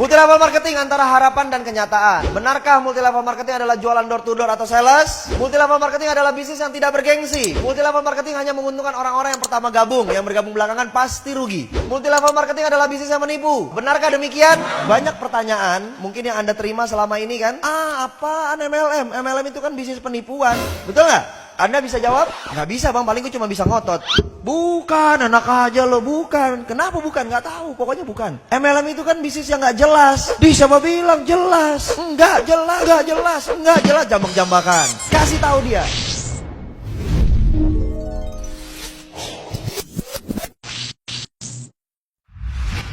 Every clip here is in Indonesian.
Multi level marketing antara harapan dan kenyataan. Benarkah multi level marketing adalah jualan door to door atau sales? Multi level marketing adalah bisnis yang tidak bergengsi. Multi level marketing hanya menguntungkan orang-orang yang pertama gabung, yang bergabung belakangan pasti rugi. Multi level marketing adalah bisnis yang menipu. Benarkah demikian? Banyak pertanyaan mungkin yang Anda terima selama ini kan? Apaan MLM? MLM itu kan bisnis penipuan. Betul nggak? Anda bisa jawab? Nggak bisa bang, paling gue cuma bisa ngotot. Bukan, anak aja lo, bukan. Kenapa bukan? Nggak tahu, pokoknya bukan. MLM itu kan bisnis yang nggak jelas. Siapa bilang jelas? Nggak jelas, jambak-jambakan. Kasih tahu dia.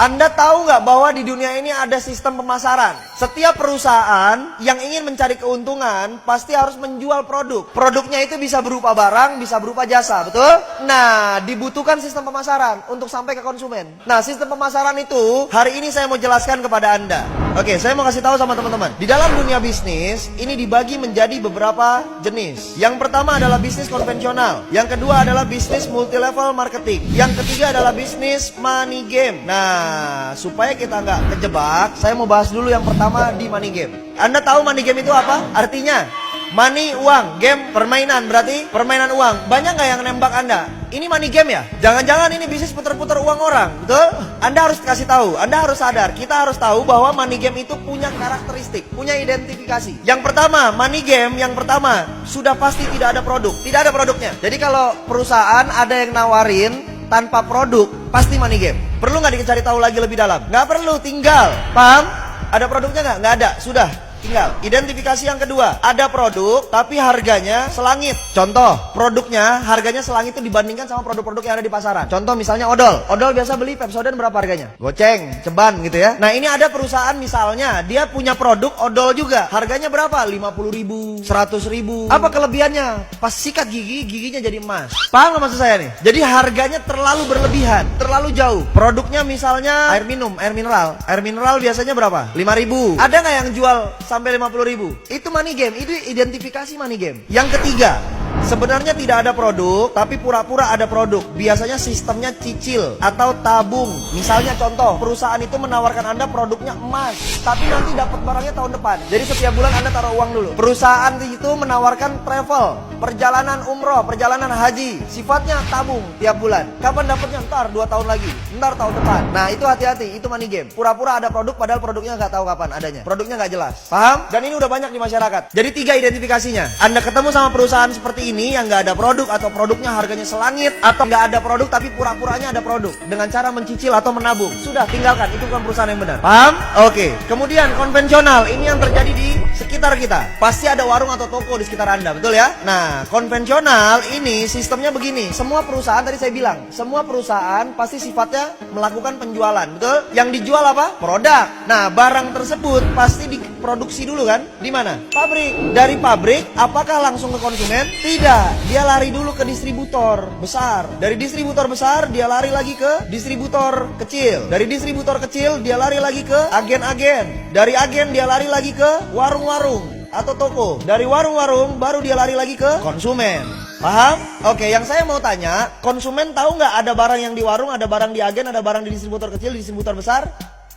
Anda tahu nggak bahwa di dunia ini ada sistem pemasaran? Setiap perusahaan yang ingin mencari keuntungan pasti harus menjual produk. Produknya itu bisa berupa barang, bisa berupa jasa, betul? Nah, dibutuhkan sistem pemasaran untuk sampai ke konsumen. Nah, sistem pemasaran itu hari ini saya mau jelaskan kepada Anda. Oke, saya mau kasih tahu sama teman-teman. Di dalam dunia bisnis, ini dibagi menjadi beberapa jenis. Yang pertama adalah bisnis konvensional. Yang kedua adalah bisnis multi level marketing. Yang ketiga adalah bisnis money game. Nah, supaya kita nggak kejebak, saya mau bahas dulu yang pertama di money game. Anda tahu money game itu apa? Artinya, money, uang, game, permainan, berarti permainan uang. Banyak nggak yang nembak Anda? Ini money game ya? Jangan-jangan ini bisnis putar-putar uang orang, betul? Anda harus kasih tahu, Anda harus sadar, kita harus tahu bahwa money game itu punya karakteristik, punya identifikasi. Yang pertama, money game yang pertama, sudah pasti tidak ada produk, tidak ada produknya. Jadi kalau perusahaan ada yang nawarin tanpa produk, pasti money game. Perlu nggak dicari tahu lagi lebih dalam? Nggak perlu, tinggal. Paham? Ada produknya nggak? Nggak ada, sudah. Tinggal. Identifikasi yang kedua, ada produk tapi harganya selangit. Contoh, produknya harganya selangit itu dibandingkan sama produk-produk yang ada di pasaran. Contoh misalnya odol. Odol biasa beli Pepsodent berapa harganya? Goceng, ceban gitu ya. Nah, ini ada perusahaan misalnya dia punya produk odol juga. Harganya berapa? 50.000, 100.000. Apa kelebihannya? Pas sikat gigi, giginya jadi emas. Paham nggak maksud saya nih? Jadi harganya terlalu berlebihan, terlalu jauh. Produknya misalnya air minum, air mineral. Air mineral biasanya berapa? 5.000. Ada nggak yang jual sampai 50.000? Itu money game, itu identifikasi money game. Yang ketiga, sebenarnya tidak ada produk tapi pura-pura ada produk. Biasanya sistemnya cicil atau tabung. Misalnya contoh, perusahaan itu menawarkan Anda produknya emas, tapi nanti dapat barangnya tahun depan. Jadi setiap bulan Anda taruh uang dulu. Perusahaan itu menawarkan travel, perjalanan umroh, perjalanan haji. Sifatnya tabung tiap bulan. Kapan dapatnya? Ntar 2 tahun lagi, ntar tahun depan. Nah, itu hati-hati, itu money game. Pura-pura ada produk padahal produknya nggak tahu kapan adanya. Produknya nggak jelas. Paham? Dan ini udah banyak di masyarakat. Jadi 3 identifikasinya. Anda ketemu sama perusahaan seperti ini yang nggak ada produk atau produknya harganya selangit, atau nggak ada produk tapi pura-puranya ada produk dengan cara mencicil atau menabung. Sudah, tinggalkan. Itu bukan perusahaan yang benar. Paham? Oke. Kemudian konvensional, ini yang terjadi di sekitar kita. Pasti ada warung atau toko di sekitar Anda, betul ya? Nah, konvensional ini sistemnya begini. Semua perusahaan, tadi saya bilang, semua perusahaan pasti sifatnya melakukan penjualan, betul? Yang dijual apa? Produk. Nah, barang tersebut pasti diproduksi dulu kan? Di mana? Pabrik. Dari pabrik, apakah langsung ke konsumen? Tidak. Dia lari dulu ke distributor besar. Dari distributor besar, dia lari lagi ke distributor kecil. Dari distributor kecil, dia lari lagi ke agen-agen. Dari agen, dia lari lagi ke warung-warung atau toko. Dari warung-warung, baru dia lari lagi ke konsumen. Paham? Oke, yang saya mau tanya, konsumen tahu nggak ada barang yang di warung, ada barang di agen, ada barang di distributor kecil, di distributor besar?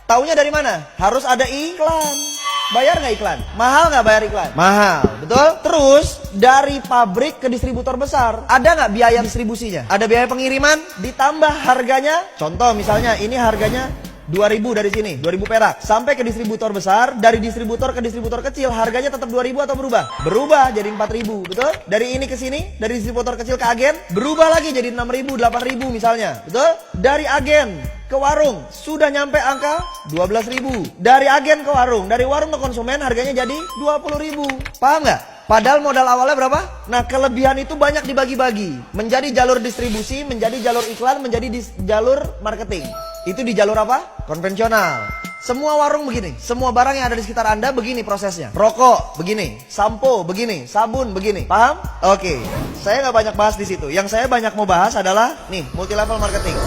Taunya dari mana? Harus ada iklan. Bayar nggak iklan? Mahal nggak bayar iklan? Mahal, betul? Terus dari pabrik ke distributor besar, ada nggak biaya distribusinya? Ada biaya pengiriman, ditambah harganya. Contoh misalnya ini harganya 2.000 dari sini, 2.000 perak. Sampai ke distributor besar, dari distributor ke distributor kecil, harganya tetap 2.000 atau berubah? Berubah jadi 4.000, betul? Dari ini ke sini, dari distributor kecil ke agen, berubah lagi jadi 6.000, 8.000 misalnya, betul? Dari agen ke warung, sudah nyampe angka 12.000. Dari agen ke warung, dari warung ke konsumen, harganya jadi 20.000. Paham nggak? Padahal modal awalnya berapa? Nah, kelebihan itu banyak dibagi-bagi. Menjadi jalur distribusi, menjadi jalur iklan, menjadi jalur marketing. Itu di jalur apa? Konvensional. Semua warung begini. Semua barang yang ada di sekitar Anda begini prosesnya. Rokok begini, sampo begini, sabun begini. Paham? Oke. Saya nggak banyak bahas di situ. Yang saya banyak mau bahas adalah nih, multi level marketing.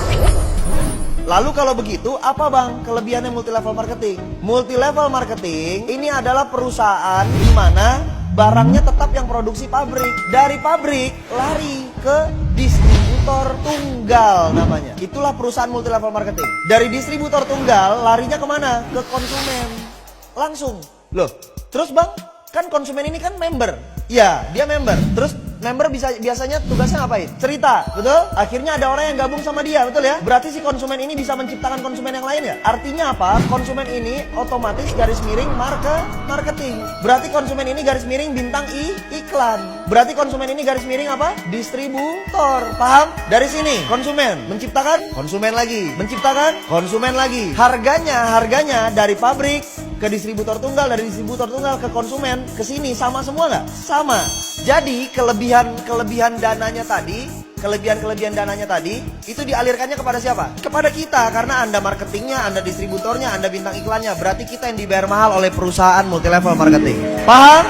Lalu kalau begitu, apa bang kelebihannya multi level marketing? Multi level marketing ini adalah perusahaan di mana barangnya tetap yang produksi pabrik. Dari pabrik lari ke distributor. distributor tunggal namanya. Itulah perusahaan multi level marketing. Dari distributor tunggal larinya kemana? Ke konsumen. Langsung. Loh, terus bang, kan konsumen ini kan member. Ya, dia member. Terus member biasanya tugasnya ngapain? Cerita, betul? Akhirnya ada orang yang gabung sama dia, betul ya? Berarti si konsumen ini bisa menciptakan konsumen yang lain ya? Artinya apa? Konsumen ini otomatis garis miring marketing. Berarti konsumen ini garis miring bintang iklan. Berarti konsumen ini garis miring apa? Distributor. Paham? Dari sini konsumen menciptakan konsumen lagi, menciptakan konsumen lagi. Harganya dari pabrik ke distributor tunggal, dari distributor tunggal ke konsumen, ke sini sama semua nggak? Sama. Jadi kelebihan dananya tadi, kelebihan dananya tadi itu dialirkannya kepada siapa? Kepada kita, karena Anda marketingnya, Anda distributornya, Anda bintang iklannya. Berarti kita yang dibayar mahal oleh perusahaan multi level marketing. Paham?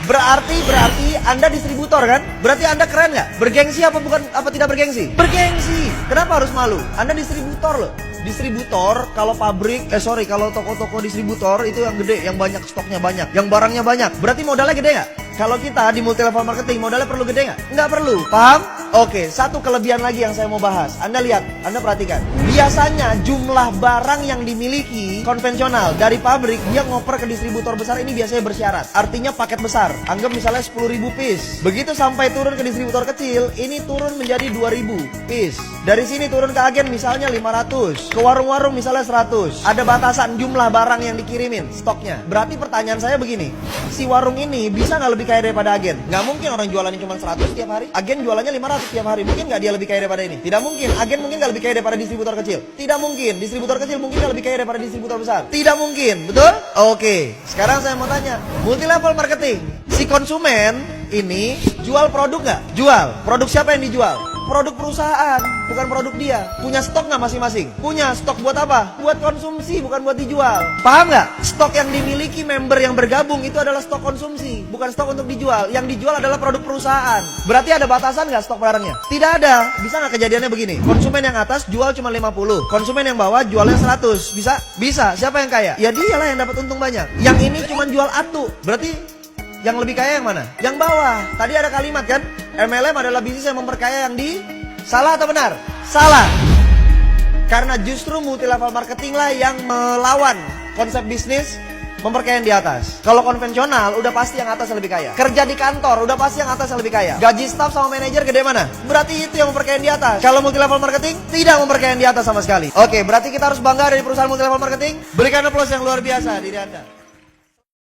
Berarti Anda distributor kan? Berarti Anda keren nggak? Bergengsi apa tidak bergengsi? Bergengsi. Kenapa harus malu? Anda distributor loh. Distributor, kalau kalau toko-toko distributor itu yang gede, yang banyak stoknya banyak, yang barangnya banyak. Berarti modalnya gede nggak? Kalau kita di multi level marketing modalnya perlu gede nggak? Nggak perlu. Paham? Oke, satu kelebihan lagi yang saya mau bahas. Anda lihat, Anda perhatikan. Biasanya jumlah barang yang dimiliki konvensional dari pabrik, dia ngoper ke distributor besar ini biasanya bersyarat. Artinya paket besar. Anggap misalnya 10.000 piece. Begitu sampai turun ke distributor kecil, ini turun menjadi 2.000 piece. Dari sini turun ke agen misalnya 500. Ke warung-warung misalnya 100. Ada batasan jumlah barang yang dikirimin, stoknya. Berarti pertanyaan saya begini, si warung ini bisa nggak lebih kaya daripada agen? Nggak mungkin orang jualannya cuma 100 tiap hari. Agen jualannya 500 tiap hari. Mungkin nggak dia lebih kaya daripada ini? Tidak mungkin. Agen mungkin nggak lebih kaya daripada distributor kecil? Tidak mungkin. Distributor kecil mungkin nggak lebih kaya daripada distributor besar? Tidak mungkin. Betul? Oke. Sekarang saya mau tanya, multi level marketing, si konsumen ini jual produk nggak? Jual. Produk siapa yang dijual? Produk perusahaan, bukan produk dia. Punya stok nggak masing-masing? Punya. Stok buat apa? Buat konsumsi, bukan buat dijual. Paham nggak? Stok yang dimiliki member yang bergabung itu adalah stok konsumsi, bukan stok untuk dijual. Yang dijual adalah produk perusahaan. Berarti ada batasan nggak stok barangnya? Tidak ada. Bisa nggak kejadiannya begini? Konsumen yang atas jual cuma 50, konsumen yang bawah jualnya 100. Bisa? Bisa. Siapa yang kaya? Ya dialah yang dapat untung banyak. Yang ini cuma jual atu. Berarti yang lebih kaya yang mana? Yang bawah. Tadi ada kalimat kan? MLM adalah bisnis yang memperkaya yang di... Salah atau benar? Salah. Karena justru multi level marketing lah yang melawan konsep bisnis memperkaya yang di atas. Kalau konvensional udah pasti yang atas yang lebih kaya. Kerja di kantor udah pasti yang atas yang lebih kaya. Gaji staff sama manajer gede mana? Berarti itu yang memperkaya yang di atas. Kalau multi level marketing tidak memperkaya yang di atas sama sekali. Oke, berarti kita harus bangga dari perusahaan multi level marketing. Berikan aplaus yang luar biasa diri Anda.